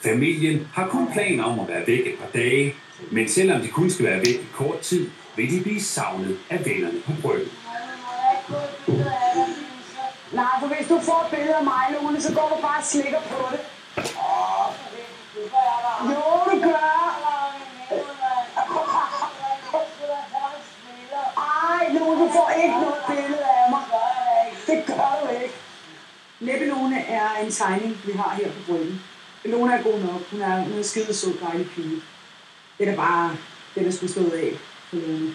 Familien har kun planer om at være væk et par dage, men selvom de kun skal være væk i kort tid, vil de blive savnet af vennerne på Bryggen. Nej, for hvis du får et billede af mig, Lone, så går du bare og slikker på det. Jo, du gør. Ej, Lone, du får ikke noget billede af mig. Det gør du ikke. Leppe-Lone er en tegning, vi har her på Bryggen. Lone er god nok. Hun er en skide sød, dejlig pige. Det er da bare det, der skulle stå af for Lone.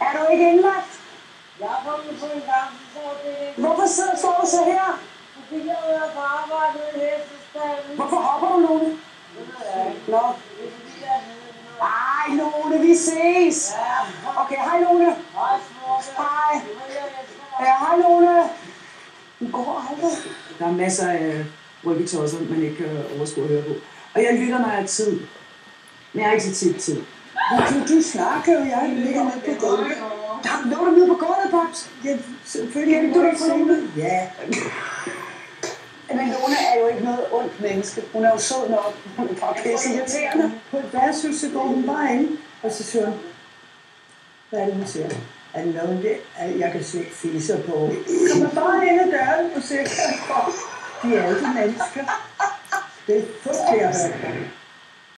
Er du ikke indlagt? Jeg har kommet på en gang, så det. Hvorfor står du så her? Fordi jeg er på arbejde i hestestallen. Hvorfor hopper du, Lone? Det ved jeg ikke. Nå. Det er fordi, jeg er nede. Ej, Lone, vi ses. Ja. Okay, hej, Lone. Hej, smukke. Hej. Jeg elsker dig. Ja, hej, Lone. Hun går aldrig. Der er masser af rykketosser, man ikke kan overskue at høre på. Og jeg lytter, når jeg har tid. Men jeg har ikke så tit tid. Du snakker jo, jeg ligger nede på gulvet. Lå du nede på gulvet, Babs? Ja, selvfølgelig. Kan du ikke få Lone? Ja. Men Lone er jo ikke noget ondt menneske. Hun er jo sød nok. Hun er bare pisse irriterende. På et værtshus, så går hun bare ind, og så siger hun, hvad er det, hun siger? Er det noget, jeg kan se fisser på? Kommer bare ind ad døren og siger, de er alle mennesker. Det er frygteligt at høre.